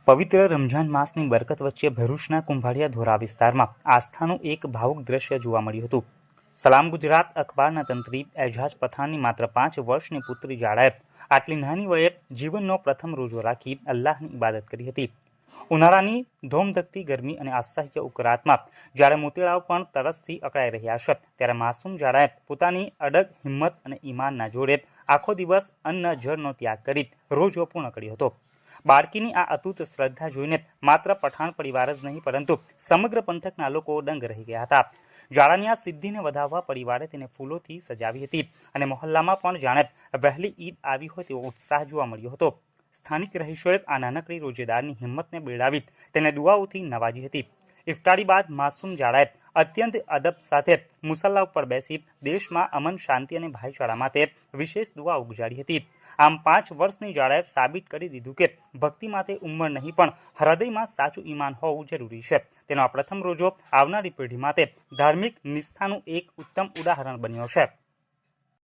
પવિત્ર રમઝાન માસની બરકત વચ્ચે ભરૂચના કુંભાળિયા ધોરા વિસ્તારમાં આસ્થાનું એક ભાવુક દ્રશ્ય જોવા મળ્યું હતું। સલામ ગુજરાત અખબારના તંત્રી એજાઝ પઠાણની માત્ર 5 વર્ષની પુત્રી જાડાએ આટલી નાની વયે જીવનનો પ્રથમ રોજો રાખી અલ્લાહની ઇબાદત કરી હતી। ઉનાળાની ધોમધકતી ગરમી અને અસહ્ય ઉકળાટમાં જ્યારે મોતેડાઓ પણ તરસથી અકળાઈ રહ્યા છે, ત્યારે માસૂમ જાડાએ પોતાની અડગ હિંમત અને ઈમાનના જોડે આખો દિવસ અન્ન જળનો ત્યાગ કરી રોજો પૂર્ણ કર્યો હતો। બાળકીની આ અતૂટ શ્રદ્ધા જોઈને માત્ર પઠાણ પરિવાર જ નહીં, પરંતુ સમગ્ર પંથકના લોકો દંગ રહી ગયા હતા। જાડાની આ સિદ્ધિને વધાવવા પરિવારે તેને ફૂલોથી સજાવી હતી અને મોહલ્લામાં પણ જાણે વહેલી ઈદ આવી હોય તેવો ઉત્સાહ જોવા મળ્યો હતો। સ્થાનિક રહીશોએ આ નાનકડી રોજેદારની હિંમતને બિરદાવી તેને દુઆઓથી નવાજી હતી। ઇફતારી બાદ માસૂમ જાડાએ અત્યંત અદબ સાથે મુસલ્લા ઉપર બેસી દેશમાં અમન, શાંતિ અને ભાઈચારા માટે વિશેષ દુઆ ગુજારી હતી। આમ 5 વર્ષની જાડાએ સાબિત કરી દીધું કે ભક્તિ માટે ઉંમર નહીં, પણ હૃદયમાં સાચું ઈમાન હોવું જરૂરી છે। તેનો આ પ્રથમ રોજો આવનારી પેઢી માટે ધાર્મિક નિષ્ઠાનું એક ઉત્તમ ઉદાહરણ બન્યો છે।